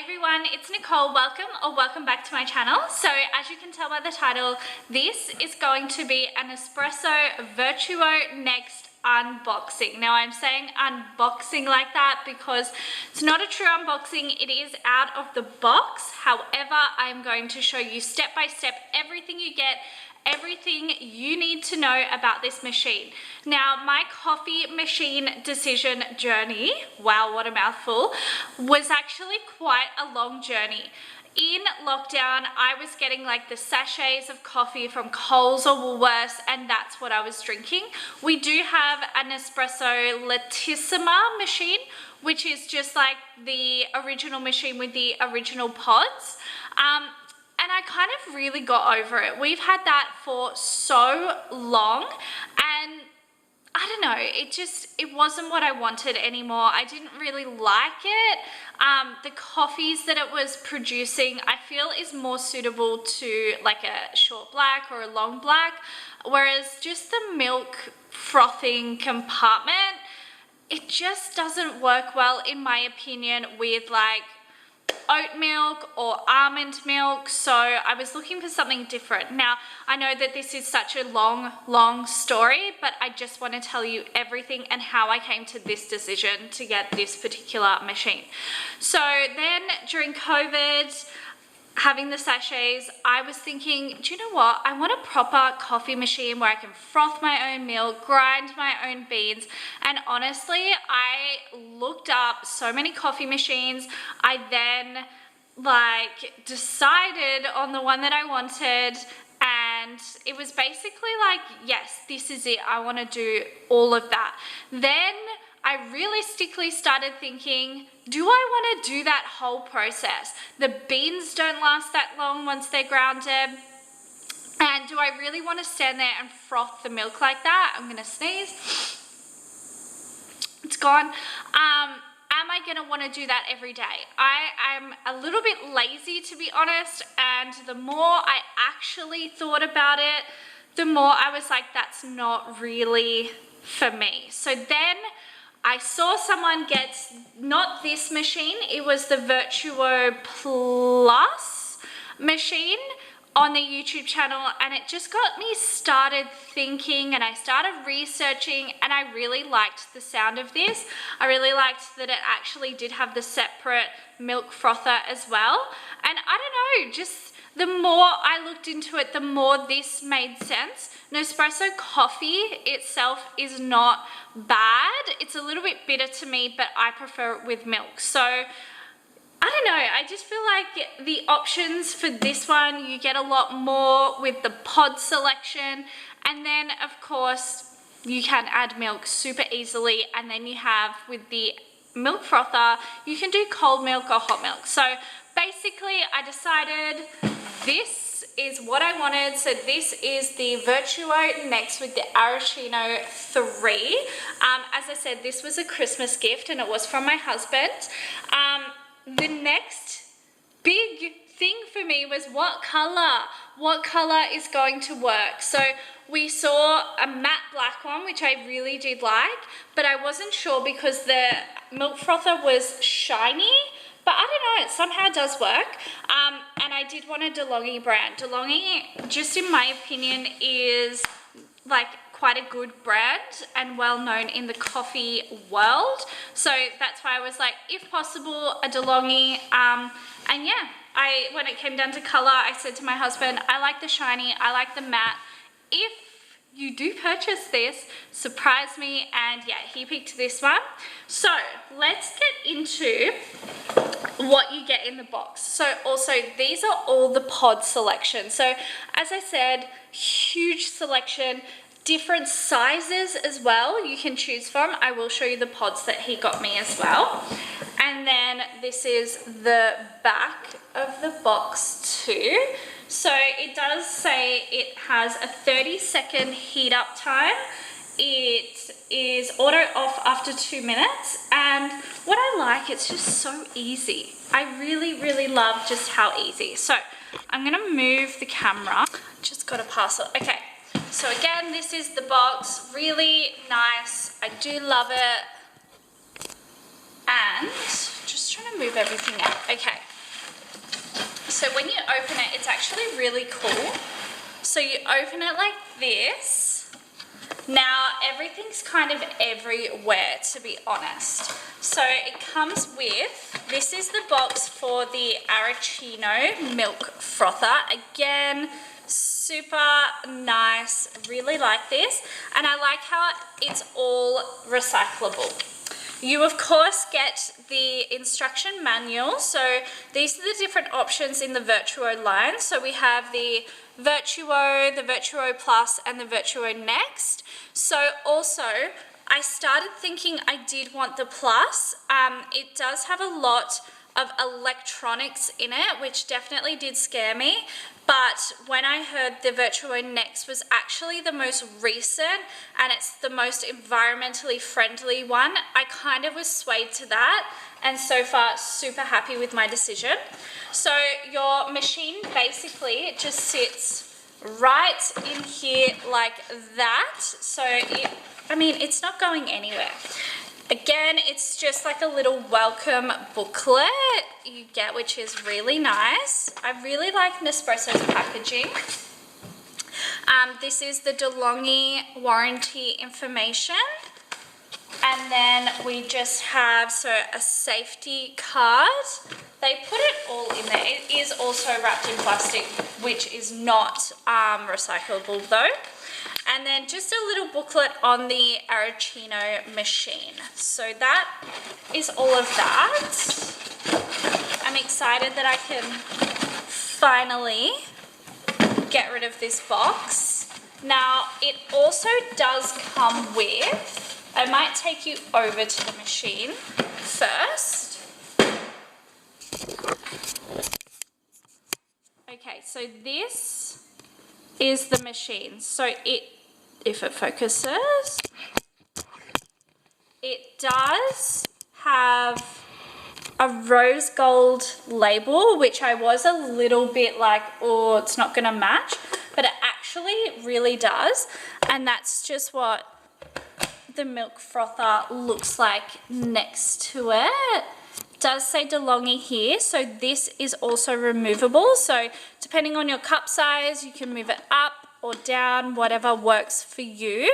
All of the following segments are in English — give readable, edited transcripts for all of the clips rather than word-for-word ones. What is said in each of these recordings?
Hey everyone, it's Nicole. Welcome back to my channel. So as you can tell by the title, this is going to be a Nespresso Vertuo Next unboxing. Now I'm saying unboxing like that because it's not a true unboxing. It is out of the box. However, I'm going to show you step by step everything you get, everything you need to know about this machine. Now, my coffee machine decision journey, wow, what a mouthful, was actually quite a long journey. In lockdown, I was getting like the sachets of coffee from Coles or Woolworths, and that's what I was drinking. We do have a Nespresso Latissima machine, which is just like the original machine with the original pods. And I kind of really got over it. We've had that for so long, and I don't know, it wasn't what I wanted anymore. I didn't really like it. The coffees that it was producing, I feel is more suitable to like a short black or a long black, whereas just the milk frothing compartment, it just doesn't work well in my opinion with like oat milk or almond milk. So I was looking for something different. Now I know that this is such a long story, but I just want to tell you everything and how I came to this decision to get this particular machine. So then during COVID, having the sachets, I was thinking, do you know what? I want a proper coffee machine where I can froth my own milk, grind my own beans. And honestly, I looked up so many coffee machines. I then like decided on the one that I wanted, and it was basically like, yes, this is it. I want to do all of that. Then I realistically started thinking, do I want to do that whole process? The beans don't last that long once they're grounded. And do I really want to stand there and froth the milk like that? I'm going to sneeze. It's gone. Am I going to want to do that every day? I am a little bit lazy, to be honest. And the more I actually thought about it, the more I was like, that's not really for me. So then I saw someone get, not this machine, it was the Vertuo Plus machine on the YouTube channel, and it just got me started thinking, and I started researching, and I really liked the sound of this. I really liked that it actually did have the separate milk frother as well. And I don't know, just the more I looked into it, the more this made sense. Nespresso coffee itself is not bad. It's a little bit bitter to me, but I prefer it with milk. So I don't know, I just feel like the options for this one, you get a lot more with the pod selection. And then of course you can add milk super easily. And then you have with the milk frother, you can do cold milk or hot milk. So basically I decided this is what I wanted. So this is the Vertuo Next with the Araschino 3. As I said, this was a Christmas gift and it was from my husband. The next big thing for me was what color is going to work. So we saw a matte black one, which I really did like, but I wasn't sure because the milk frother was shiny. But I don't know, it somehow does work. And I did want a DeLonghi brand. DeLonghi, just in my opinion, is like quite a good brand and well known in the coffee world. So that's why I was like, if possible, a DeLonghi. And yeah, when it came down to color, I said to my husband, I like the shiny, I like the matte. If you do purchase this, surprise me. And yeah, he picked this one. So let's get into what you get in the box. So also these are all the pod selection. So as I said, huge selection, different sizes as well you can choose from. I will show you the pods that he got me as well. And then this is the back of the box too. So it does say it has a 30-second heat up time. It is auto off after 2 minutes, and what I like, it's just so easy. I really love just how easy. So I'm gonna move the camera. Just got a parcel. Okay, so again, this is the box. Really nice. I do love it. And just trying to move everything out. Okay. So when you open it, it's actually really cool. So you open it like this. Now everything's kind of everywhere, to be honest. So it comes with, this is the box for the Arancino milk frother. Again, super nice, really like this. And I like how it's all recyclable. You of course get the instruction manual. So these are the different options in the Vertuo line. So we have the Vertuo, the Vertuo Plus, and the Vertuo Next. So also, I started thinking I did want the Plus. It does have a lot of electronics in it, which definitely did scare me. But when I heard the Vertuo Next was actually the most recent and it's the most environmentally friendly one, I kind of was swayed to that, and so far super happy with my decision. So your machine basically just sits right in here like that. So it's not going anywhere. Again, it's just like a little welcome booklet you get, which is really nice. I really like Nespresso's packaging. This is the DeLonghi warranty information. And then we just have a safety card. They put it all in there. It is also wrapped in plastic, which is not recyclable though. And then just a little booklet on the Arancino machine. So that is all of that. I'm excited that I can finally get rid of this box. Now, it also does come with, I might take you over to the machine first. Okay, so this is the machine. So if it focuses, it does have a rose gold label, which I was a little bit like, oh, it's not gonna match, but it actually really does. And that's just what the milk frother looks like next to it. It does say DeLonghi here, so this is also removable. So depending on your cup size, you can move it up or down, whatever works for you.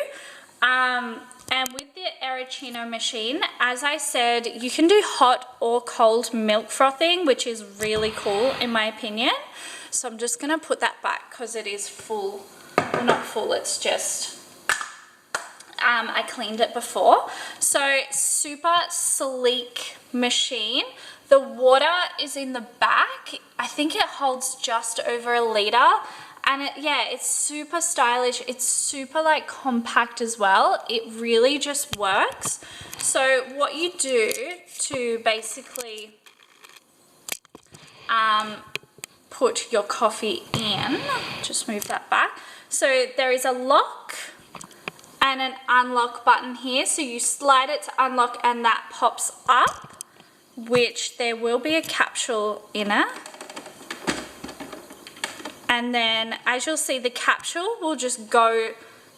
And with the Arancino machine, as I said, you can do hot or cold milk frothing, which is really cool in my opinion. So I'm just gonna put that back because it is full. Well, not full, it's just, I cleaned it before. So super sleek machine. The water is in the back. I think it holds just over a litre. And it's super stylish. It's super like compact as well. It really just works. So what you do to basically put your coffee in, just move that back. So there is a lock and an unlock button here. So you slide it to unlock and that pops up, which there will be a capsule in it. And then as you'll see, the capsule will just go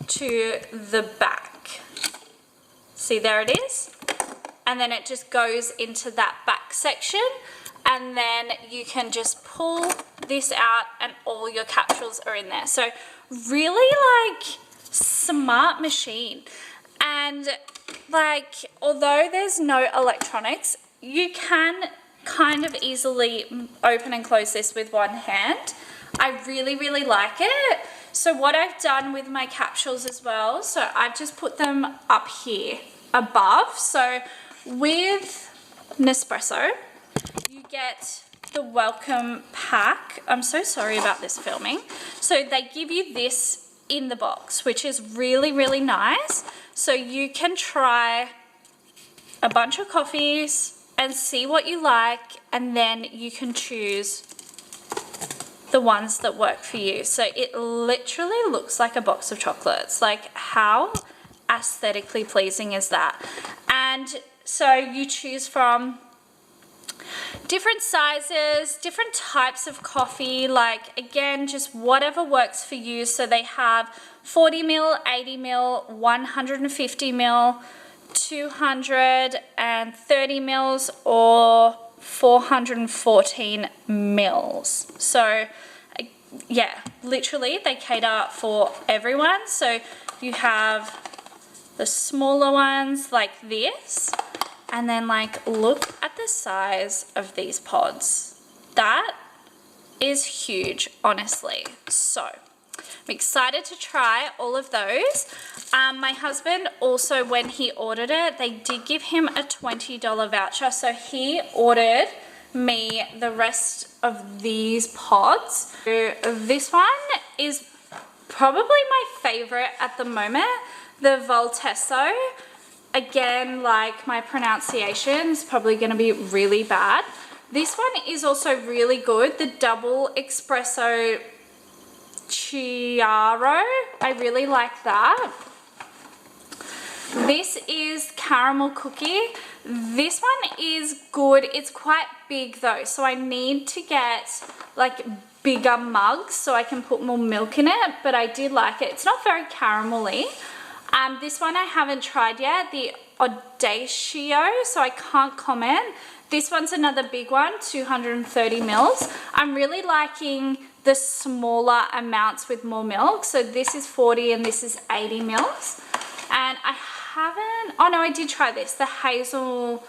to the back. See, there it is. And then it just goes into that back section. And then you can just pull this out and all your capsules are in there. So really like smart machine. And like, although there's no electronics, you can kind of easily open and close this with one hand. I really, really like it. So what I've done with my capsules as well, so I've just put them up here above. So with Nespresso, you get the welcome pack. I'm so sorry about this filming. So they give you this in the box, which is really, really nice. So you can try a bunch of coffees and see what you like, and then you can choose the ones that work for you. So it literally looks like a box of chocolates. Like, how aesthetically pleasing is that? And so you choose from different sizes, different types of coffee, like again, just whatever works for you. So they have 40 ml, 80 ml, 150 ml, 230 mils or 414 mils. So yeah, literally they cater for everyone. So you have the smaller ones like this, and then like look at the size of these pods. That is huge, honestly. So I'm excited to try all of those. My husband also, when he ordered it, they did give him a $20 voucher, so he ordered me the rest of these pods. So this one is probably my favorite at the moment, the Vertuo. Again, like, my pronunciation is probably going to be really bad. This one is also really good, the double espresso Chiaro. I really like that. This is caramel cookie. This one is good. It's quite big though, so I need to get like bigger mugs so I can put more milk in it, but I did like it. It's not very caramelly. This one I haven't tried yet, the WxDxH, so I can't comment. This one's another big one, 230 mils. I'm really liking the smaller amounts with more milk. So this is 40 and this is 80 mils. And I haven't, oh no, I did try this, the hazel,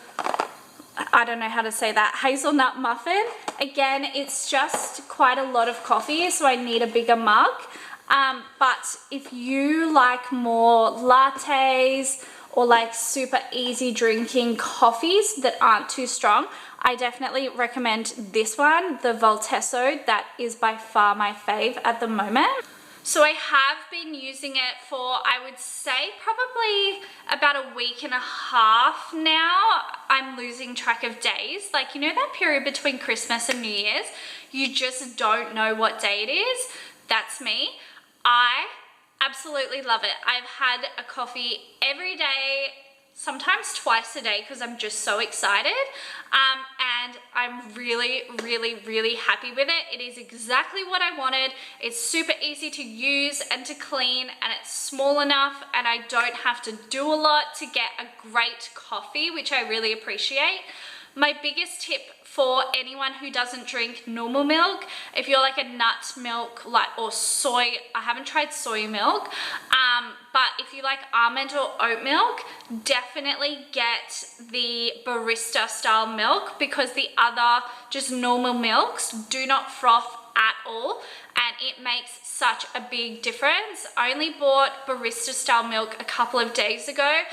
I don't know how to say that, hazelnut muffin. Again, it's just quite a lot of coffee, so I need a bigger mug. But if you like more lattes or like super easy drinking coffees that aren't too strong, I definitely recommend this one, the Vertuo. That is by far my fave at the moment. So I have been using it for, I would say, probably about a week and a half now. I'm losing track of days. Like, you know that period between Christmas and New Year's? You just don't know what day it is? That's me. I absolutely love it. I've had a coffee every day, sometimes twice a day, because I'm just so excited. And I'm really, really, really happy with it. It is exactly what I wanted. It's super easy to use and to clean, and it's small enough, and I don't have to do a lot to get a great coffee, which I really appreciate. My biggest tip for anyone who doesn't drink normal milk, if you're like a nut milk or soy, I haven't tried soy milk, but if you like almond or oat milk, definitely get the barista style milk, because the other just normal milks do not froth at all, and it makes such a big difference. I only bought barista style milk a couple of days ago,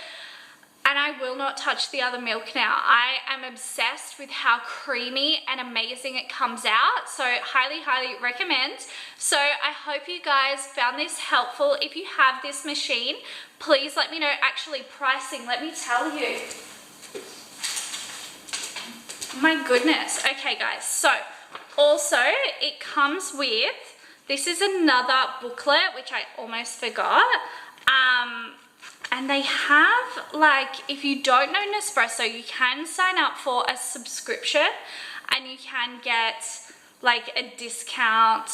and I will not touch the other milk now. I am obsessed with how creamy and amazing it comes out. So highly, highly recommend. So I hope you guys found this helpful. If you have this machine, please let me know. Actually, pricing, let me tell you. My goodness. Okay guys, so also it comes with, this is another booklet, which I almost forgot. And they have, like, if you don't know Nespresso, you can sign up for a subscription and you can get like a discount.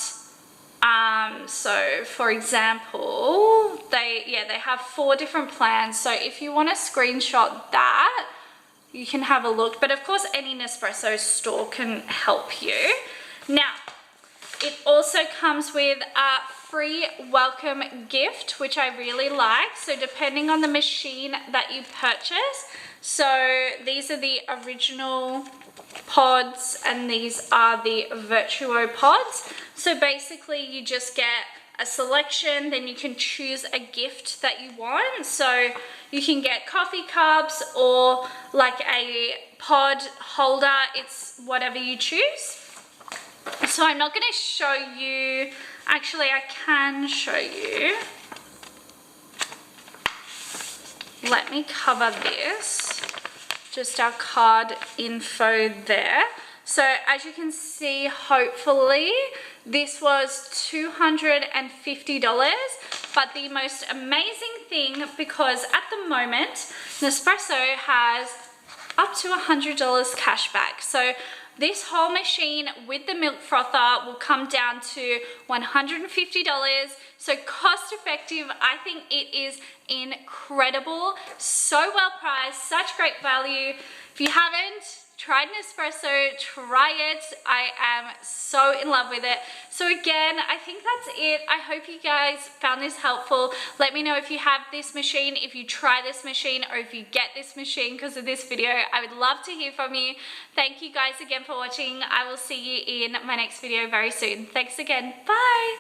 So for example, they have 4 different plans. So if you want to screenshot that, you can have a look. But of course, any Nespresso store can help you. Now, it also comes with a free welcome gift, which I really like. So depending on the machine that you purchase, so these are the original pods and these are the Vertuo pods. So basically you just get a selection, then you can choose a gift that you want. So you can get coffee cups or like a pod holder, it's whatever you choose. So I'm not going to show you, actually I can show you. Let me cover this, just our card info there. So as you can see, hopefully this was $250, but the most amazing thing, because at the moment Nespresso has up to $100 cash back. So this whole machine with the milk frother will come down to $150. So cost effective, I think it is incredible. So well priced, such great value. If you haven't tried Nespresso, try it. I am so in love with it. So again, I think that's it. I hope you guys found this helpful. Let me know if you have this machine, if you try this machine, or if you get this machine because of this video. I would love to hear from you. Thank you guys again for watching. I will see you in my next video very soon. Thanks again. Bye.